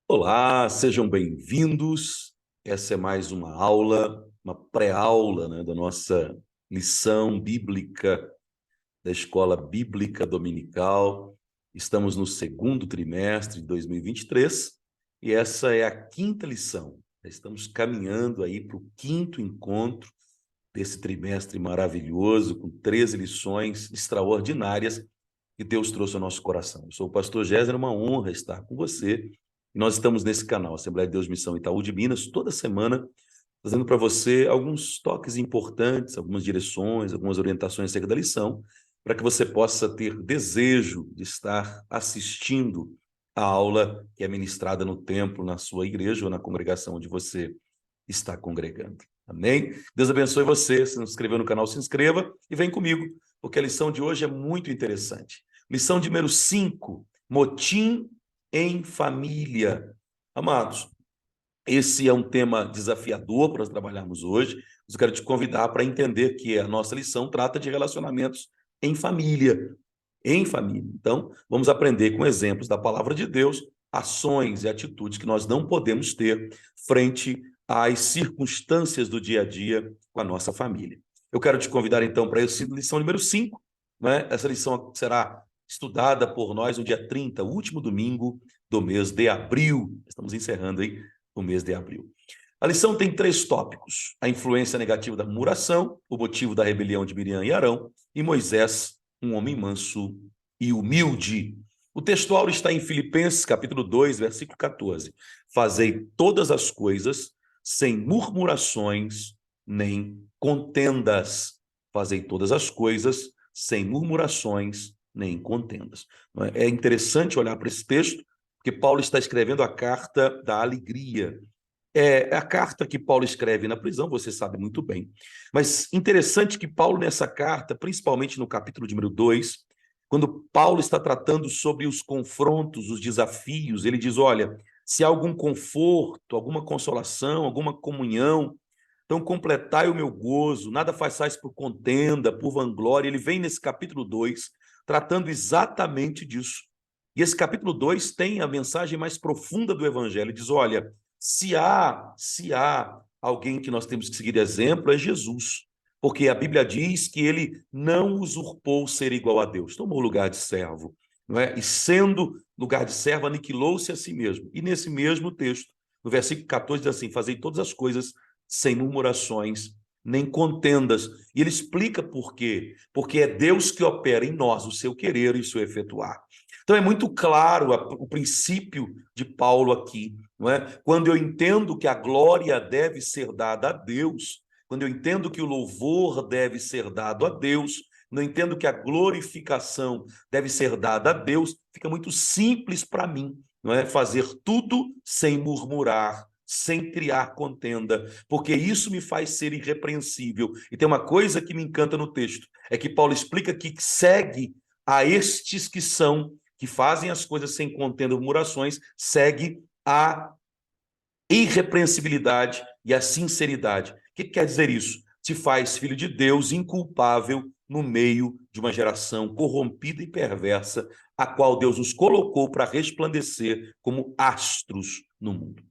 Olá, sejam bem-vindos. Essa é mais uma aula, uma pré-aula, da nossa lição bíblica da Escola Bíblica Dominical. Estamos no segundo trimestre de 2023 e essa é a quinta lição. Estamos caminhando aí para o quinto encontro desse trimestre maravilhoso, com 13 lições extraordinárias que Deus trouxe ao nosso coração. Eu sou o pastor Géser, é uma honra estar com você. E nós estamos nesse canal, Assembleia de Deus Missão Itaú de Minas, toda semana, trazendo para você alguns toques importantes, algumas direções, algumas orientações acerca da lição, para que você possa ter desejo de estar assistindo a aula que é ministrada no templo, na sua igreja ou na congregação onde você está congregando. Amém? Deus abençoe você. Se não se inscreveu no canal, se inscreva e vem comigo, porque a lição de hoje é muito interessante. Lição de número 5, motim em família. Amados, esse é um tema desafiador para nós trabalharmos hoje, mas eu quero te convidar para entender que a nossa lição trata de relacionamentos em família. Em família. Então, vamos aprender com exemplos da palavra de Deus, ações e atitudes que nós não podemos ter frente às circunstâncias do dia a dia com a nossa família. Eu quero te convidar, então, para essa lição número 5, né? Essa lição será estudada por nós no dia 30, último domingo do mês de abril. Estamos encerrando aí o mês de abril. A lição tem 3 tópicos: a influência negativa da murmuração, o motivo da rebelião de Miriam e Arão, e Moisés, um homem manso e humilde. O textual está em Filipenses, capítulo 2, versículo 14. Fazei todas as coisas sem murmurações nem contendas. Fazei todas as coisas sem murmurações nem contendas. É interessante olhar para esse texto, porque Paulo está escrevendo a carta da alegria. É a carta que Paulo escreve na prisão, você sabe muito bem. Mas interessante que Paulo, nessa carta, principalmente no capítulo de número 2, quando Paulo está tratando sobre os confrontos, os desafios, ele diz, olha, se há algum conforto, alguma consolação, alguma comunhão, então completai o meu gozo, nada façais por contenda, por vanglória. Ele vem nesse capítulo 2, tratando exatamente disso. E esse capítulo 2 tem a mensagem mais profunda do evangelho. Ele diz, olha, se há alguém que nós temos que seguir exemplo, é Jesus. Porque a Bíblia diz que ele não usurpou ser igual a Deus, tomou lugar de servo, não é? E sendo lugar de servo, aniquilou-se a si mesmo. E nesse mesmo texto, no versículo 14, diz assim, fazei todas as coisas sem murmurações, nem contendas. E ele explica por quê. Porque é Deus que opera em nós o seu querer e o seu efetuar. Então é muito claro o princípio de Paulo aqui, não é? Quando eu entendo que a glória deve ser dada a Deus, quando eu entendo que o louvor deve ser dado a Deus, quando eu entendo que a glorificação deve ser dada a Deus, fica muito simples para mim, não é? Fazer tudo sem murmurar, sem criar contenda, porque isso me faz ser irrepreensível. E tem uma coisa que me encanta no texto, é que Paulo explica que segue a estes que fazem as coisas sem contenda ou murmurações, segue a irrepreensibilidade e a sinceridade. O que quer dizer isso? Te faz filho de Deus inculpável no meio de uma geração corrompida e perversa, a qual Deus nos colocou para resplandecer como astros no mundo.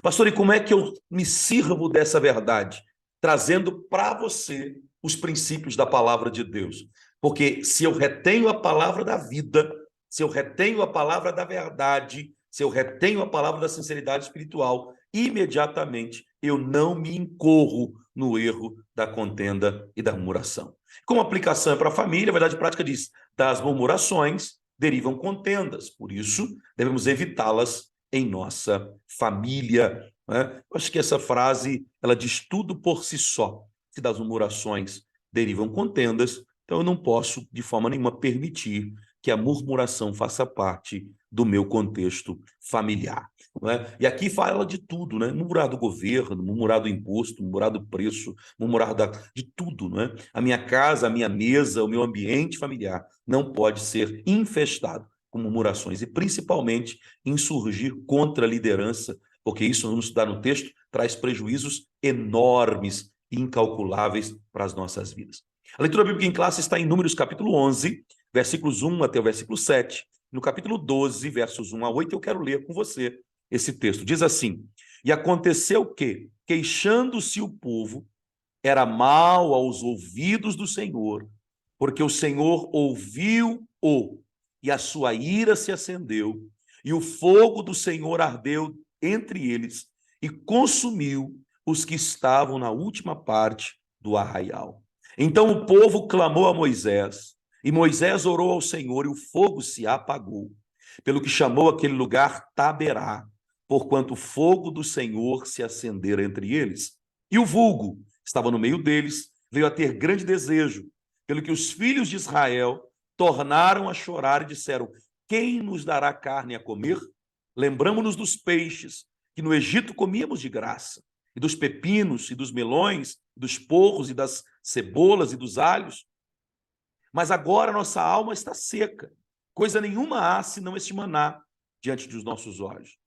Pastor, e como é que eu me sirvo dessa verdade? Trazendo para você os princípios da palavra de Deus. Porque se eu retenho a palavra da vida, se eu retenho a palavra da verdade, se eu retenho a palavra da sinceridade espiritual, imediatamente eu não me incorro no erro da contenda e da murmuração. Como aplicação para a família, a verdade prática diz, das murmurações derivam contendas, por isso devemos evitá-las em nossa família. Né? Eu acho que essa frase, ela diz tudo por si só. Se das murmurações derivam contendas, então eu não posso, de forma nenhuma, permitir que a murmuração faça parte do meu contexto familiar. Né? E aqui fala de tudo, né? Murmurar do governo, murmurar do imposto, murmurar do preço, murmurar de tudo. Né? A minha casa, a minha mesa, o meu ambiente familiar não pode ser infestado com murmurações e principalmente insurgir contra a liderança, porque isso, vamos estudar no texto, traz prejuízos enormes e incalculáveis para as nossas vidas. A leitura bíblica em classe está em Números capítulo 11, versículos 1 até o versículo 7. No capítulo 12, versos 1 a 8, eu quero ler com você. esse texto. Diz assim: e aconteceu que, queixando-se o povo, era mal aos ouvidos do Senhor, porque o Senhor ouviu-o, e a sua ira se acendeu, e o fogo do Senhor ardeu entre eles, e consumiu os que estavam na última parte do arraial. Então o povo clamou a Moisés, e Moisés orou ao Senhor, e o fogo se apagou, pelo que chamou aquele lugar Taberá, porquanto o fogo do Senhor se acendera entre eles. E o vulgo estava no meio deles, veio a ter grande desejo, pelo que os filhos de Israel tornaram a chorar e disseram: quem nos dará carne a comer? Lembramo-nos dos peixes que no Egito comíamos de graça, e dos pepinos, e dos melões, dos porros, e das cebolas, e dos alhos. Mas agora nossa alma está seca, coisa nenhuma há senão este maná diante dos nossos olhos.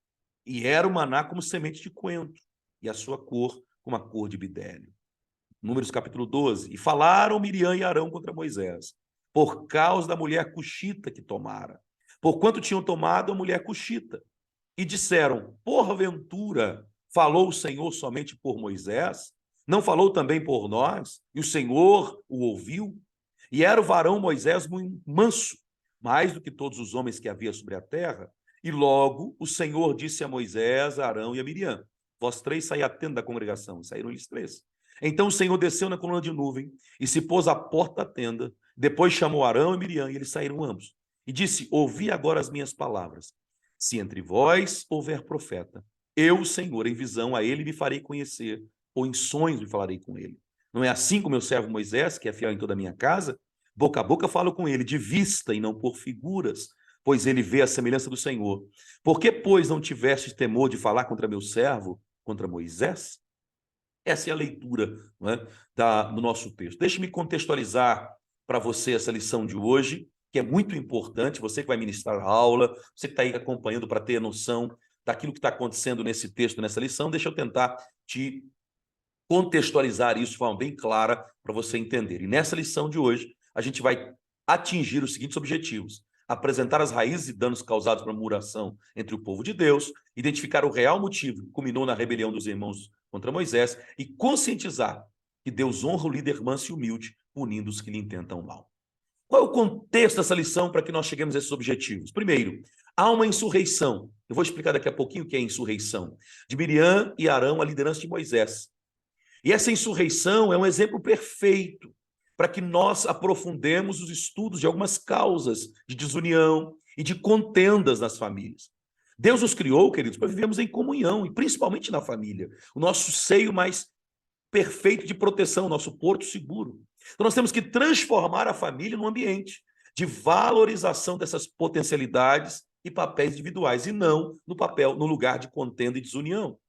E era o maná como semente de coentro, e a sua cor como a cor de bidélio. Números capítulo 12. E falaram Miriam e Arão contra Moisés, por causa da mulher cuxita que tomara, porquanto tinham tomado a mulher cuxita. E disseram: porventura falou o Senhor somente por Moisés? Não falou também por nós? E o Senhor o ouviu? E era o varão Moisés muito manso, mais do que todos os homens que havia sobre a terra. E logo o Senhor disse a Moisés, a Arão e a Miriam: vós três saí à tenda da congregação. E saíram eles três. Então o Senhor desceu na coluna de nuvem e se pôs à porta da tenda. Depois chamou Arão e Miriam, e eles saíram ambos. E disse: ouvi agora as minhas palavras. Se entre vós houver profeta, eu, Senhor, em visão a ele me farei conhecer, ou em sonhos me falarei com ele. Não é assim com meu servo Moisés, que é fiel em toda a minha casa? Boca a boca falo com ele, de vista e não por figuras, pois ele vê a semelhança do Senhor. Por que, pois, não tivestes temor de falar contra meu servo, contra Moisés? Essa é a leitura, não é, do nosso texto. Deixe-me contextualizar para você essa lição de hoje, que é muito importante, você que vai ministrar a aula, você que está aí acompanhando para ter noção daquilo que está acontecendo nesse texto, nessa lição. Deixa eu tentar te contextualizar isso de forma bem clara para você entender. E nessa lição de hoje, a gente vai atingir os seguintes objetivos: apresentar as raízes e danos causados pela murmuração entre o povo de Deus, identificar o real motivo que culminou na rebelião dos irmãos contra Moisés e conscientizar que Deus honra o líder manso e humilde, punindo os que lhe intentam mal. Qual é o contexto dessa lição para que nós cheguemos a esses objetivos? Primeiro, há uma insurreição. Eu vou explicar daqui a pouquinho o que é a insurreição. De Miriam e Arão, a liderança de Moisés. E essa insurreição é um exemplo perfeito para que nós aprofundemos os estudos de algumas causas de desunião e de contendas nas famílias. Deus nos criou, queridos, para vivermos em comunhão, e principalmente na família, o nosso seio mais perfeito de proteção, o nosso porto seguro. Então nós temos que transformar a família num ambiente de valorização dessas potencialidades e papéis individuais, e não no lugar de contenda e desunião.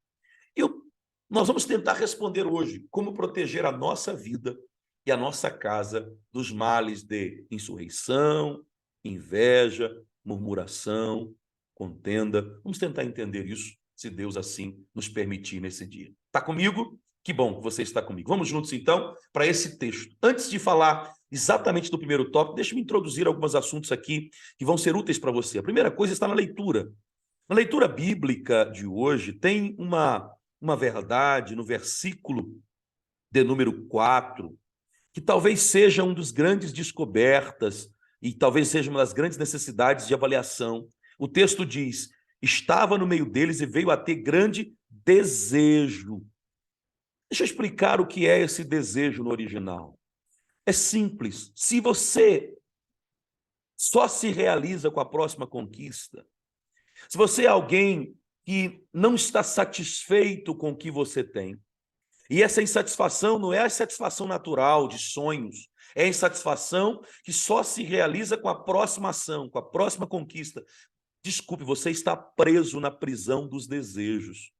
Nós vamos tentar responder hoje como proteger a nossa vida e a nossa casa dos males de insurreição, inveja, murmuração, contenda. Vamos tentar entender isso, se Deus assim nos permitir nesse dia. Está comigo? Que bom que você está comigo. Vamos juntos, então, para esse texto. Antes de falar exatamente do primeiro tópico, deixe-me introduzir alguns assuntos aqui que vão ser úteis para você. A primeira coisa está na leitura. Na leitura bíblica de hoje, tem uma verdade no versículo de número 4, que talvez seja um dos grandes descobertas e talvez seja uma das grandes necessidades de avaliação. O texto diz: estava no meio deles e veio a ter grande desejo. Deixa eu explicar o que é esse desejo no original. É simples. Se você só se realiza com a próxima conquista, se você é alguém que não está satisfeito com o que você tem, e essa insatisfação não é a insatisfação natural de sonhos, é a insatisfação que só se realiza com a próxima ação, com a próxima conquista. Desculpe, você está preso na prisão dos desejos.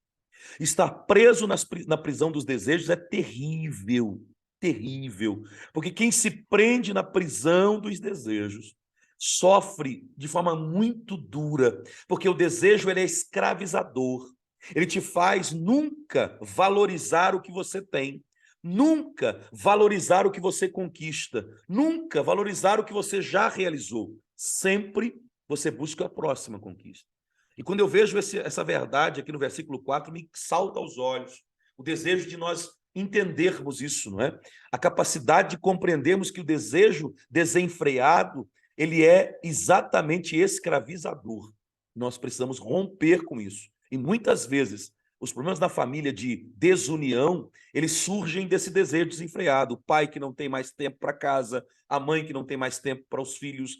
Estar preso na prisão dos desejos é terrível, terrível, porque quem se prende na prisão dos desejos sofre de forma muito dura, porque o desejo ele é escravizador. Ele te faz nunca valorizar o que você tem, nunca valorizar o que você conquista, nunca valorizar o que você já realizou. Sempre você busca a próxima conquista. E quando eu vejo essa verdade aqui no versículo 4, me salta aos olhos o desejo de nós entendermos isso, não é? A capacidade de compreendermos que o desejo desenfreado, ele é exatamente escravizador. Nós precisamos romper com isso. E muitas vezes, os problemas da família de desunião, eles surgem desse desejo desenfreado. O pai que não tem mais tempo para casa, a mãe que não tem mais tempo para os filhos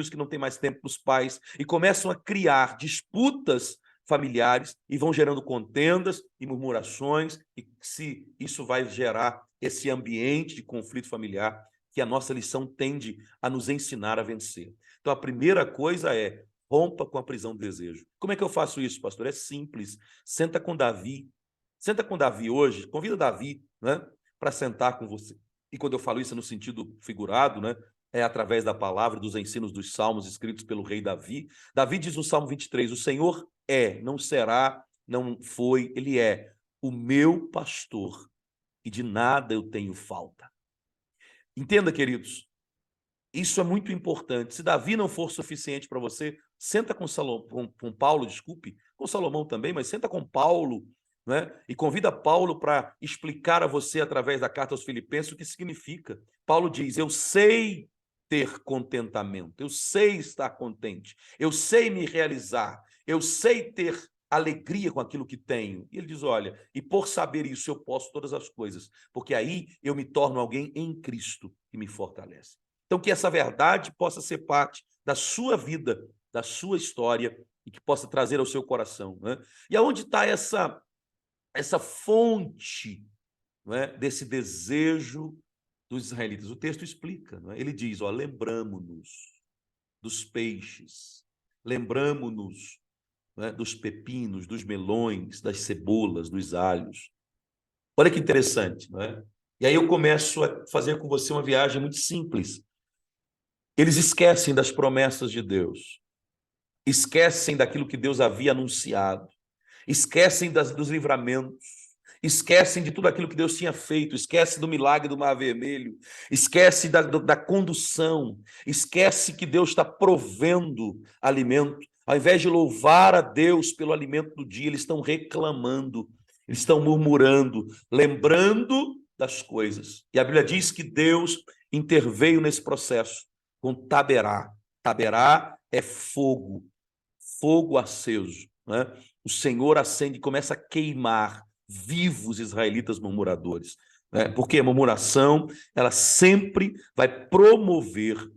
que não têm mais tempo para os pais, e começam a criar disputas familiares e vão gerando contendas e murmurações, e se isso vai gerar esse ambiente de conflito familiar que a nossa lição tende a nos ensinar a vencer. Então, a primeira coisa é: rompa com a prisão do desejo. Como é que eu faço isso, pastor? É simples. Senta com Davi. Senta com Davi hoje, convida Davi, né, para sentar com você. E quando eu falo isso no sentido figurado, né, é através da palavra, dos ensinos dos salmos escritos pelo rei Davi. Davi diz no Salmo 23, o Senhor é, não será, não foi, ele é o meu pastor e de nada eu tenho falta. Entenda, queridos, isso é muito importante. Se Davi não for suficiente para você, senta com Paulo, desculpe, com Salomão também, mas senta com Paulo, né? E convida Paulo para explicar a você, através da carta aos Filipenses, o que significa. Paulo diz: eu sei ter contentamento, eu sei estar contente, eu sei me realizar, eu sei ter alegria com aquilo que tenho. E ele diz: olha, e por saber isso eu posso todas as coisas, porque aí eu me torno alguém em Cristo que me fortalece. Então, que essa verdade possa ser parte da sua vida, da sua história, e que possa trazer ao seu coração, né? E aonde está essa fonte, não é, desse desejo dos israelitas? O texto explica, não é? Ele diz: ó, lembramo-nos dos peixes, lembramo-nos, não é, dos pepinos, dos melões, das cebolas, dos alhos. Olha que interessante, não é? E aí eu começo a fazer com você uma viagem muito simples. Eles esquecem das promessas de Deus, esquecem daquilo que Deus havia anunciado, esquecem dos livramentos, esquecem de tudo aquilo que Deus tinha feito, esquecem do milagre do Mar Vermelho, esquecem da condução, esquece que Deus está provendo alimento. Ao invés de louvar a Deus pelo alimento do dia, eles estão reclamando, eles estão murmurando, lembrando das coisas. E a Bíblia diz que Deus interveio nesse processo com Taberá. Taberá é fogo, fogo aceso, né? O Senhor acende e começa a queimar vivos israelitas murmuradores, né? Porque a murmuração, ela sempre vai promover,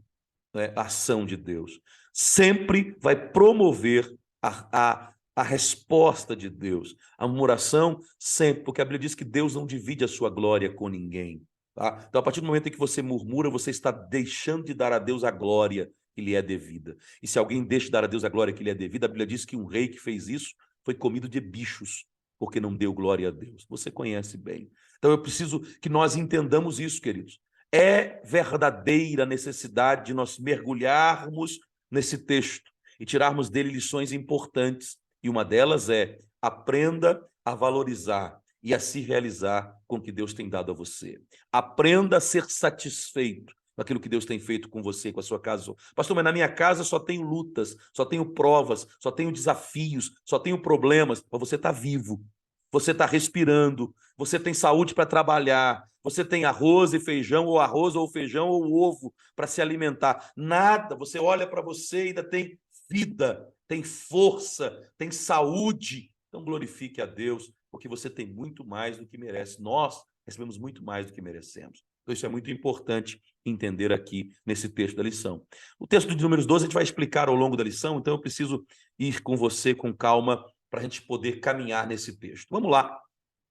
né, a ação de Deus, sempre vai promover a resposta de Deus. A murmuração sempre, porque a Bíblia diz que Deus não divide a sua glória com ninguém. Tá? Então, a partir do momento em que você murmura, você está deixando de dar a Deus a glória que lhe é devida. E se alguém deixa de dar a Deus a glória que lhe é devida, a Bíblia diz que um rei que fez isso foi comido de bichos, porque não deu glória a Deus. Você conhece bem. Então, eu preciso que nós entendamos isso, queridos. É verdadeira necessidade de nós mergulharmos nesse texto e tirarmos dele lições importantes. E uma delas é: aprenda a valorizar e a se realizar com o que Deus tem dado a você. Aprenda a ser satisfeito com aquilo que Deus tem feito com você, com a sua casa. Pastor, mas na minha casa só tenho lutas, só tenho provas, só tenho desafios, só tenho problemas. Mas você está vivo, você está respirando, você tem saúde para trabalhar, você tem arroz e feijão, ou arroz ou feijão ou ovo para se alimentar. Nada, você olha para você e ainda tem vida, tem força, tem saúde. Então glorifique a Deus, porque você tem muito mais do que merece. Nós recebemos muito mais do que merecemos. Então isso é muito importante entender aqui nesse texto da lição. O texto de Números 12 a gente vai explicar ao longo da lição, então eu preciso ir com você com calma para a gente poder caminhar nesse texto. Vamos lá.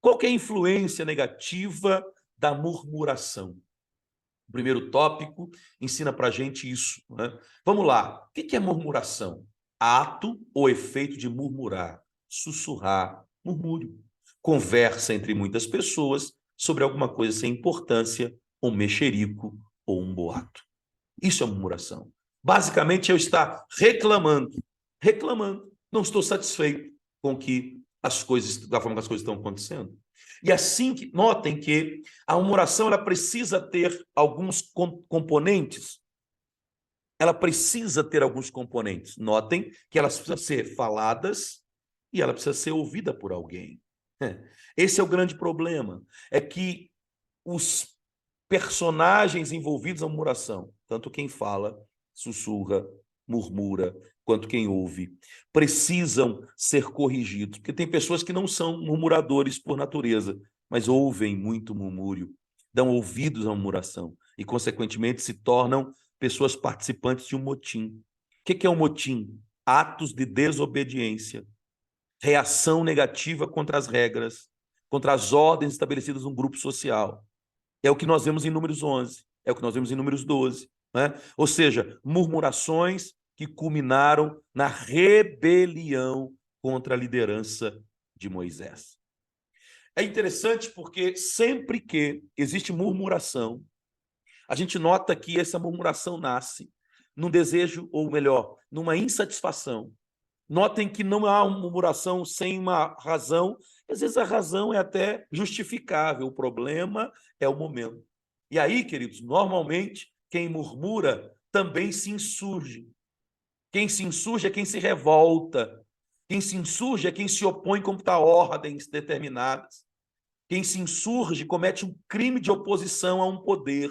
Qual que é a influência negativa da murmuração? O primeiro tópico ensina para a gente isso, né? Vamos lá. O que é murmuração? Ato ou efeito de murmurar, sussurrar, murmúrio. Conversa entre muitas pessoas sobre alguma coisa sem importância, um mexerico ou um boato. Isso é murmuração. Basicamente, eu estar reclamando. Não estou satisfeito com que as coisas, da forma que as coisas estão acontecendo. E assim, notem que a murmuração ela precisa ter alguns componentes ela precisa ter alguns componentes. Notem que elas precisam ser faladas e ela precisa ser ouvida por alguém. Esse é o grande problema, é que os personagens envolvidos na murmuração, tanto quem fala, sussurra, murmura, quanto quem ouve, precisam ser corrigidos, porque tem pessoas que não são murmuradores por natureza, mas ouvem muito murmúrio, dão ouvidos à murmuração e, consequentemente, se tornam pessoas participantes de um motim. O que é um motim? Atos de desobediência, reação negativa contra as regras, contra as ordens estabelecidas num grupo social. É o que nós vemos em Números 11, é o que nós vemos em Números 12. Né? Ou seja, murmurações que culminaram na rebelião contra a liderança de Moisés. É interessante porque sempre que existe murmuração, a gente nota que essa murmuração nasce num desejo, ou melhor, numa insatisfação. Notem que não há uma murmuração sem uma razão, às vezes a razão é até justificável, o problema é o momento. E aí, queridos, normalmente quem murmura também se insurge. Quem se insurge é quem se revolta. Quem se insurge é quem se opõe contra ordens determinadas. Quem se insurge comete um crime de oposição a um poder.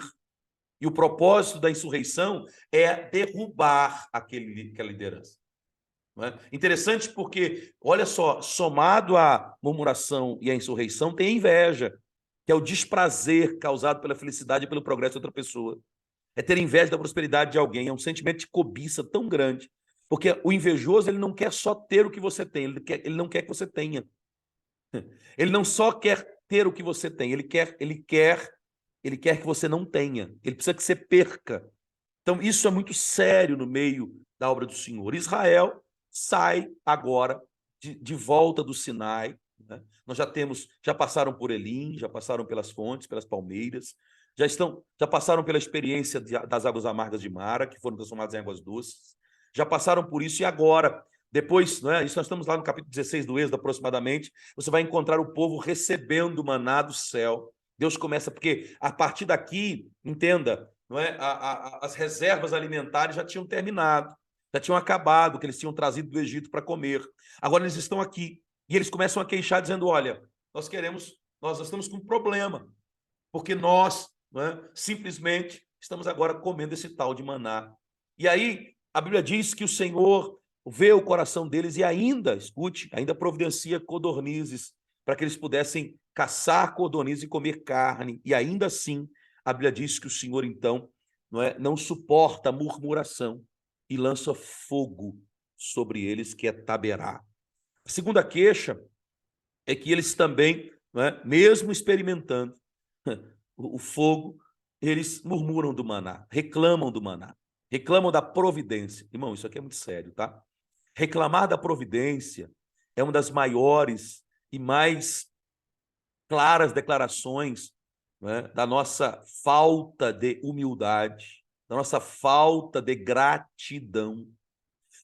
E o propósito da insurreição é derrubar aquela liderança. Não é? Interessante porque, olha só, somado à murmuração e à insurreição, tem a inveja, que é o desprazer causado pela felicidade e pelo progresso de outra pessoa. É ter inveja da prosperidade de alguém, é um sentimento de cobiça tão grande. Porque o invejoso, ele não quer só ter o que você tem, ele não quer que você tenha. Ele não só quer ter o que você tem, ele quer que você não tenha. Ele precisa que você perca. Então, isso é muito sério no meio da obra do Senhor. Israel sai agora de volta do Sinai. Né? Nós já passaram por Elim, já passaram pelas fontes, pelas palmeiras, já passaram pela experiência das águas amargas de Mara, que foram transformadas em águas doces, já passaram por isso e agora, depois, né, isso nós estamos lá no capítulo 16 do Êxodo aproximadamente, você vai encontrar o povo recebendo o maná do céu. Deus começa, porque a partir daqui, entenda, não é? As reservas alimentares já tinham terminado, já tinham acabado, que eles tinham trazido do Egito para comer. Agora eles estão aqui e eles começam a queixar dizendo, olha, nós estamos com um problema, porque nós, não é, simplesmente estamos agora comendo esse tal de maná. E aí a Bíblia diz que o Senhor vê o coração deles e ainda, escute, ainda providencia codornizes para que eles pudessem caçar codornizes e comer carne. E ainda assim, a Bíblia diz que o Senhor, então, não suporta a murmuração e lança fogo sobre eles, que é Taberá. A segunda queixa é que eles também, mesmo experimentando o fogo, eles murmuram do maná, reclamam do maná, reclamam da providência. Irmão, isso aqui é muito sério, tá? Reclamar da providência é uma das maiores e mais claras declarações, né, da nossa falta de humildade, da nossa falta de gratidão.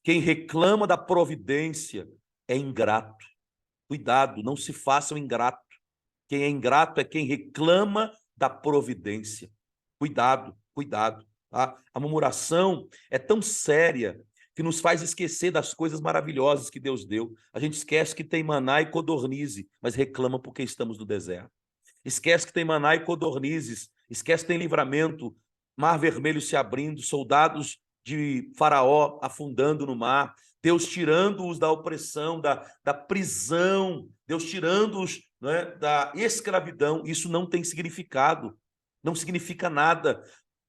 Quem reclama da providência é ingrato. Cuidado, não se façam ingrato. Quem é ingrato é quem reclama da providência. Cuidado, cuidado. Tá? A murmuração é tão séria que nos faz esquecer das coisas maravilhosas que Deus deu. A gente esquece que tem maná e codornize, mas reclama porque estamos no deserto. Esquece que tem maná e codornizes, esquece que tem livramento, mar vermelho se abrindo, soldados de Faraó afundando no mar, Deus tirando-os da opressão, da prisão, Deus tirando-os, né, da escravidão. Isso não tem significado, não significa nada.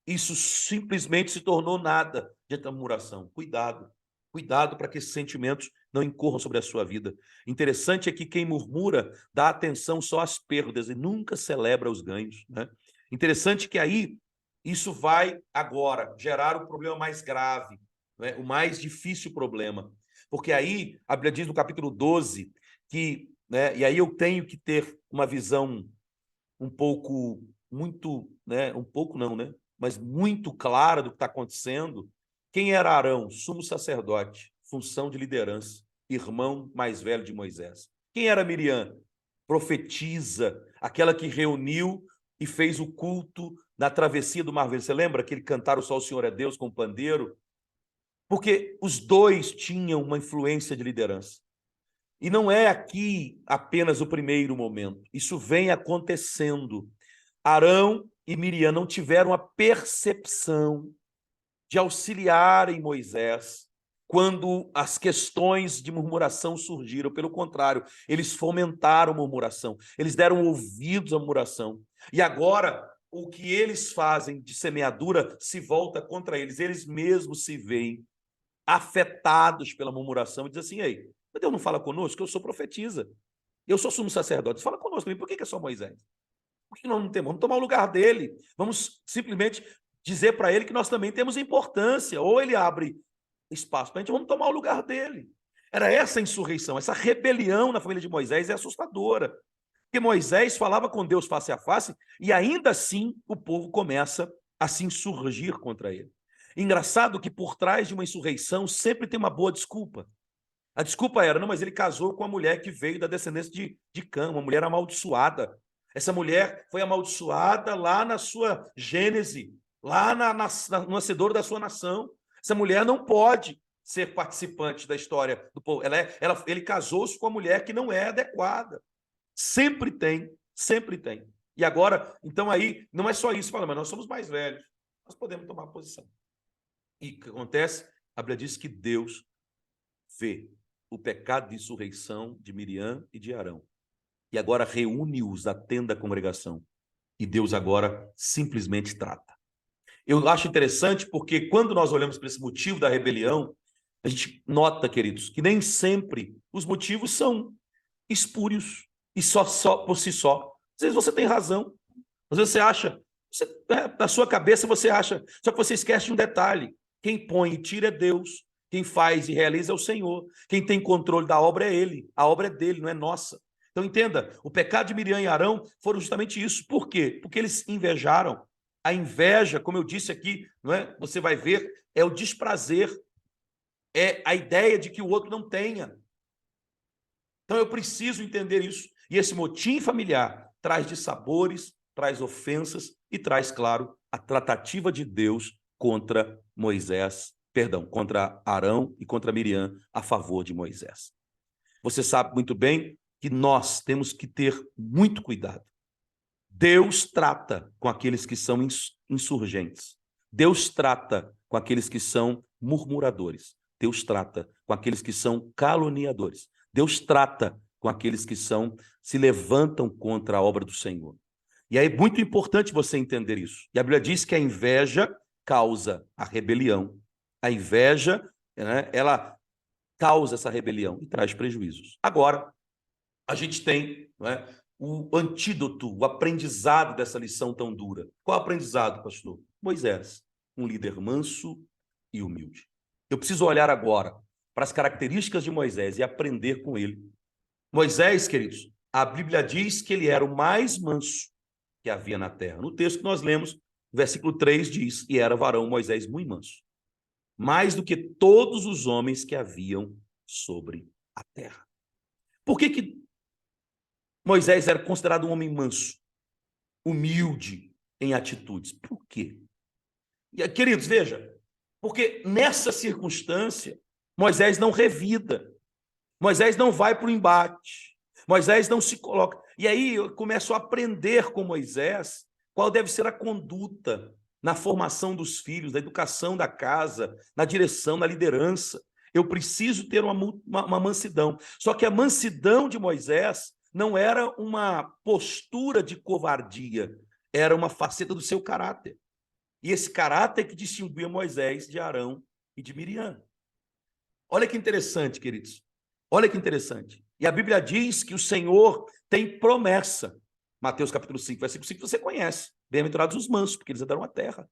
Isso simplesmente se tornou nada diante da murmuração. Cuidado, cuidado para que esses sentimentos não incorram sobre a sua vida. Interessante é que quem murmura dá atenção só às perdas e nunca celebra os ganhos. Né? Interessante que aí isso vai agora gerar o problema mais grave, né? O mais difícil problema. Porque aí a Bíblia diz no capítulo 12 que, né, e aí eu tenho que ter uma visão um pouco, muito, né, um pouco não, né, mas muito clara do que está acontecendo. Quem era Arão? Sumo sacerdote, função de liderança, irmão mais velho de Moisés. Quem era Miriam? Profetisa, aquela que reuniu e fez o culto na travessia do Mar Vermelho. Você lembra aquele cantar o Só o Senhor é Deus com o pandeiro? Porque os dois tinham uma influência de liderança. E não é aqui apenas o primeiro momento. Isso vem acontecendo. Arão e Miriam não tiveram a percepção de auxiliarem Moisés quando as questões de murmuração surgiram. Pelo contrário, eles fomentaram a murmuração, eles deram ouvidos à murmuração. E agora, o que eles fazem de semeadura se volta contra eles. Eles mesmos se veem afetados pela murmuração e dizem assim: ei, Deus não fala conosco? Eu sou profetisa, eu sou sumo sacerdote, fala conosco. Por que é só Moisés? Por que nós não temos? Vamos tomar o lugar dele. Vamos simplesmente dizer para ele que nós também temos importância. Ou ele abre espaço para a gente, vamos tomar o lugar dele. Era essa insurreição, essa rebelião na família de Moisés é assustadora. Porque Moisés falava com Deus face a face e ainda assim o povo começa a se insurgir contra ele. Engraçado que por trás de uma insurreição sempre tem uma boa desculpa. A desculpa era, não, mas ele casou com uma mulher que veio da descendência de Cã, uma mulher amaldiçoada. Essa mulher foi amaldiçoada lá na sua gênese, lá no nascedor da sua nação. Essa mulher não pode ser participante da história do povo. Ele casou-se com uma mulher que não é adequada. Sempre tem, sempre tem. E agora, então aí, não é só isso, fala, mas nós somos mais velhos, nós podemos tomar posição. E o que acontece? A Bíblia diz que Deus vê o pecado de insurreição de Miriam e de Arão. E agora reúne-os à tenda da congregação. E Deus agora simplesmente trata. Eu acho interessante porque quando nós olhamos para esse motivo da rebelião, a gente nota, queridos, que nem sempre os motivos são espúrios e só por si só. Às vezes você tem razão. Às vezes você acha, na sua cabeça você acha, só que você esquece de um detalhe. Quem põe e tira é Deus. Quem faz e realiza é o Senhor. Quem tem controle da obra é Ele. A obra é dele, não é nossa. Então entenda, o pecado de Miriam e Arão foram justamente isso. Por quê? Porque eles invejaram. A inveja, como eu disse aqui, não é? Você vai ver, é o desprazer. É a ideia de que o outro não tenha. Então eu preciso entender isso. E esse motim familiar traz dissabores, traz ofensas e traz, claro, a tratativa de Deus contra contra Arão e contra Miriam a favor de Moisés. Você sabe muito bem que nós temos que ter muito cuidado. Deus trata com aqueles que são insurgentes. Deus trata com aqueles que são murmuradores. Deus trata com aqueles que são caluniadores. Deus trata com aqueles que se levantam contra a obra do Senhor. E aí é muito importante você entender isso. E a Bíblia diz que a inveja causa a rebelião. A inveja, né, ela causa essa rebelião e traz prejuízos. Agora, a gente tem, né, o antídoto, o aprendizado dessa lição tão dura. Qual é o aprendizado, pastor? Moisés, um líder manso e humilde. Eu preciso olhar agora para as características de Moisés e aprender com ele. Moisés, queridos, a Bíblia diz que ele era o mais manso que havia na terra. No texto que nós lemos, o versículo 3 diz, e era varão Moisés muito manso, mais do que todos os homens que haviam sobre a terra. Por que Moisés era considerado um homem manso, humilde em atitudes? Por quê? E, queridos, veja, porque nessa circunstância, Moisés não revida, Moisés não vai para o embate, Moisés não se coloca. E aí eu começo a aprender com Moisés qual deve ser a conduta na formação dos filhos, na educação da casa, na direção, na liderança. Eu preciso ter uma mansidão. Só que a mansidão de Moisés não era uma postura de covardia, era uma faceta do seu caráter. E esse caráter que distinguia Moisés de Arão e de Miriam. Olha que interessante, queridos. Olha que interessante. E a Bíblia diz que o Senhor tem promessa. Mateus capítulo 5, versículo 5, você conhece. Bem-aventurados os mansos, porque eles herdarão a terra.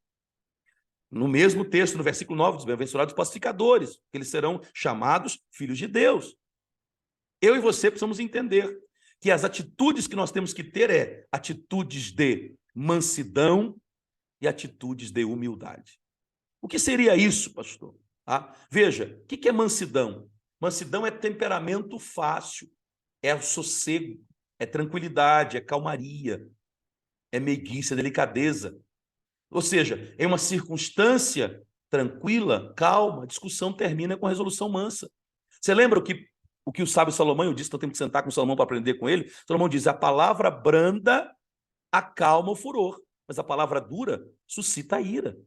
No mesmo texto, no versículo 9, diz, bem-aventurados os pacificadores, porque eles serão chamados filhos de Deus. Eu e você precisamos entender que as atitudes que nós temos que ter atitudes de mansidão e atitudes de humildade. O que seria isso, pastor? Veja, o que é mansidão? Mansidão é temperamento fácil, é o sossego, é tranquilidade, é calmaria, é meiguice, é delicadeza. Ou seja, é uma circunstância tranquila, calma, a discussão termina com a resolução mansa. Você lembra o que o sábio Salomão, eu disse que eu tenho que sentar com Salomão para aprender com ele? Salomão diz, a palavra branda acalma o furor, mas a palavra dura suscita a ira.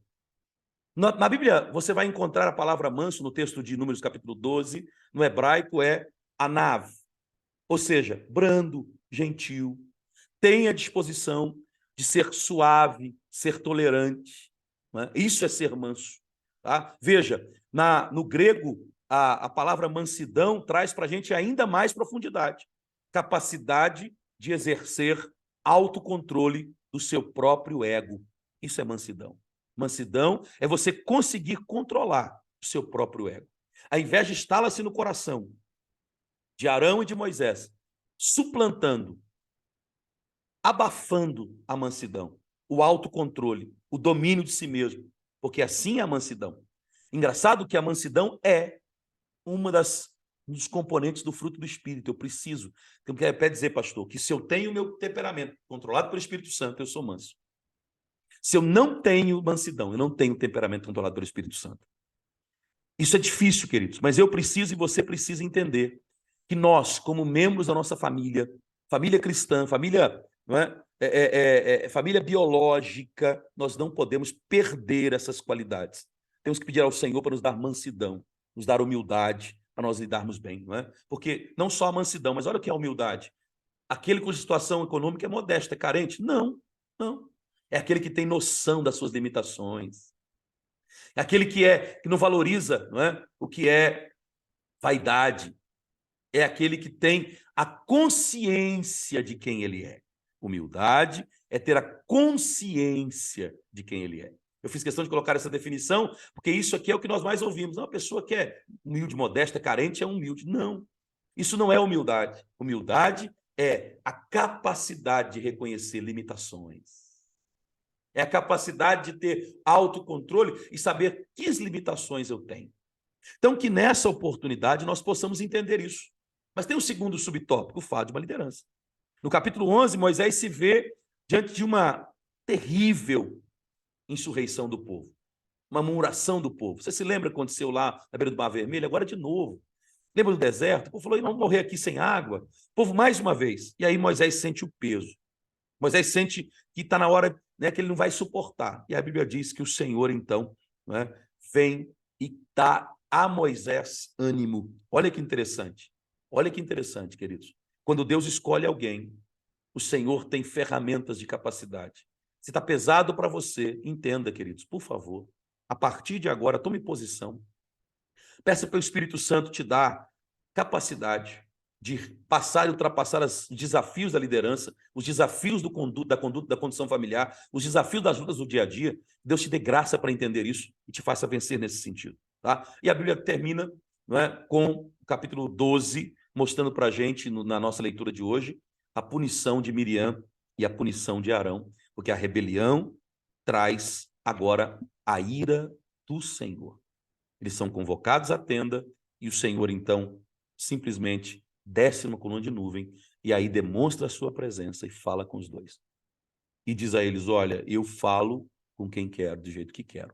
Na Bíblia, você vai encontrar a palavra manso no texto de Números capítulo 12, no hebraico é anav, ou seja, brando, gentil, tem a disposição de ser suave, ser tolerante, né? Isso é ser manso. Tá? Veja, no grego, a palavra mansidão traz para a gente ainda mais profundidade, capacidade de exercer autocontrole do seu próprio ego. Isso é mansidão. Mansidão é você conseguir controlar o seu próprio ego. A inveja instala-se no coração de Arão e de Moisés, suplantando, abafando a mansidão, o autocontrole, o domínio de si mesmo, porque assim é a mansidão. Engraçado que a mansidão é uma dos componentes do fruto do Espírito. Eu preciso. Então, quer dizer, pastor, que se eu tenho o meu temperamento controlado pelo Espírito Santo, eu sou manso. Se eu não tenho mansidão, eu não tenho temperamento controlado pelo Espírito Santo. Isso é difícil, queridos, mas eu preciso e você precisa entender que nós, como membros da nossa família, família cristã, família, não é? Família biológica, nós não podemos perder essas qualidades. Temos que pedir ao Senhor para nos dar mansidão, nos dar humildade, para nós lidarmos bem, não é? Porque não só a mansidão, mas olha o que é a humildade. Aquele cuja situação econômica é modesta, é carente? Não, não. É aquele que tem noção das suas limitações. É aquele que não valoriza, não é? O que é vaidade. É aquele que tem a consciência de quem ele é. Humildade é ter a consciência de quem ele é. Eu fiz questão de colocar essa definição, porque isso aqui é o que nós mais ouvimos. Uma pessoa que é humilde, modesta, carente, é humilde. Não, isso não é humildade. Humildade é a capacidade de reconhecer limitações. É a capacidade de ter autocontrole e saber que limitações eu tenho. Então, que nessa oportunidade nós possamos entender isso. Mas tem um segundo subtópico, o fato de uma liderança. No capítulo 11, Moisés se vê diante de uma terrível insurreição do povo, uma murmuração do povo. Você se lembra que aconteceu lá na beira do Mar Vermelho? Agora de novo. Lembra do deserto? O povo falou, vamos morrer aqui sem água. O povo mais uma vez. E aí Moisés sente o peso. Moisés sente que está na hora, né, que ele não vai suportar. E a Bíblia diz que o Senhor, então, né, vem e dá a Moisés ânimo. Olha que interessante. Olha que interessante, queridos. Quando Deus escolhe alguém, o Senhor tem ferramentas de capacidade. Se está pesado para você, entenda, queridos, por favor, a partir de agora, tome posição. Peça para o Espírito Santo te dar capacidade de passar e ultrapassar os desafios da liderança, os desafios da condução familiar, os desafios das lutas do dia a dia. Deus te dê graça para entender isso e te faça vencer nesse sentido. Tá? E a Bíblia termina, não é, com o capítulo 12, mostrando para a gente, na nossa leitura de hoje, a punição de Miriam e a punição de Arão, porque a rebelião traz agora a ira do Senhor. Eles são convocados à tenda e o Senhor, então, simplesmente desce numa coluna de nuvem e aí demonstra a sua presença e fala com os dois. E diz a eles, olha, eu falo com quem quero, do jeito que quero.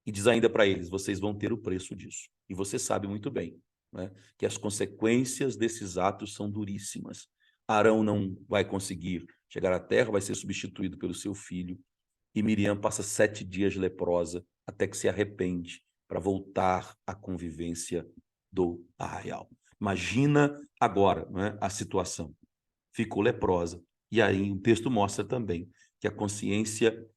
E diz ainda para eles, vocês vão ter o preço disso. E você sabe muito bem, né, que as consequências desses atos são duríssimas. Arão não vai conseguir chegar à terra, vai ser substituído pelo seu filho. E Miriam passa 7 dias leprosa até que se arrepende para voltar à convivência do arraial. Imagina agora, né, a situação. Ficou leprosa. E aí o texto mostra também que a consciência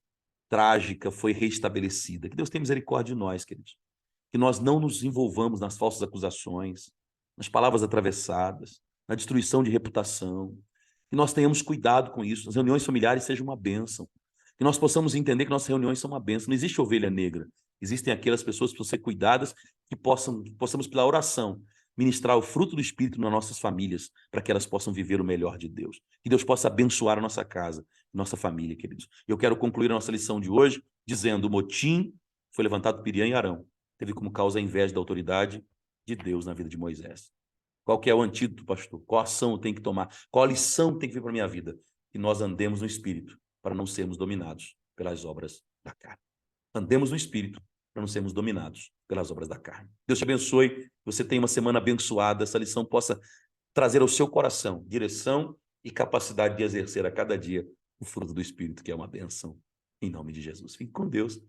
trágica foi restabelecida. Que Deus tenha misericórdia de nós, queridos. Que nós não nos envolvamos nas falsas acusações, nas palavras atravessadas, na destruição de reputação. Que nós tenhamos cuidado com isso. As reuniões familiares sejam uma bênção. Que nós possamos entender que nossas reuniões são uma bênção. Não existe ovelha negra. Existem aquelas pessoas que precisam ser cuidadas, que possamos, pela oração, ministrar o fruto do Espírito nas nossas famílias, para que elas possam viver o melhor de Deus. Que Deus possa abençoar a nossa casa, nossa família, queridos. Eu quero concluir a nossa lição de hoje dizendo: o motim foi levantado por Miriam e Arão. Teve como causa a inveja da autoridade de Deus na vida de Moisés. Qual que é o antídoto, pastor? Qual ação eu tenho que tomar? Qual a lição tem que vir para a minha vida? Que nós andemos no Espírito, para não sermos dominados pelas obras da carne. Andemos no Espírito, para não sermos dominados pelas obras da carne. Deus te abençoe, que você tenha uma semana abençoada, essa lição possa trazer ao seu coração direção e capacidade de exercer a cada dia o fruto do Espírito, que é uma bênção, em nome de Jesus. Fique com Deus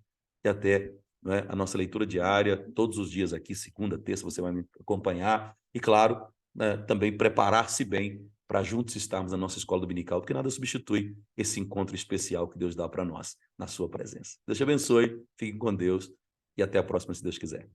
e até, né, a nossa leitura diária, todos os dias aqui, segunda, terça, você vai me acompanhar. E, claro, né, também preparar-se bem para juntos estarmos na nossa escola dominical, porque nada substitui esse encontro especial que Deus dá para nós, na sua presença. Deus te abençoe, fique com Deus e até a próxima, se Deus quiser.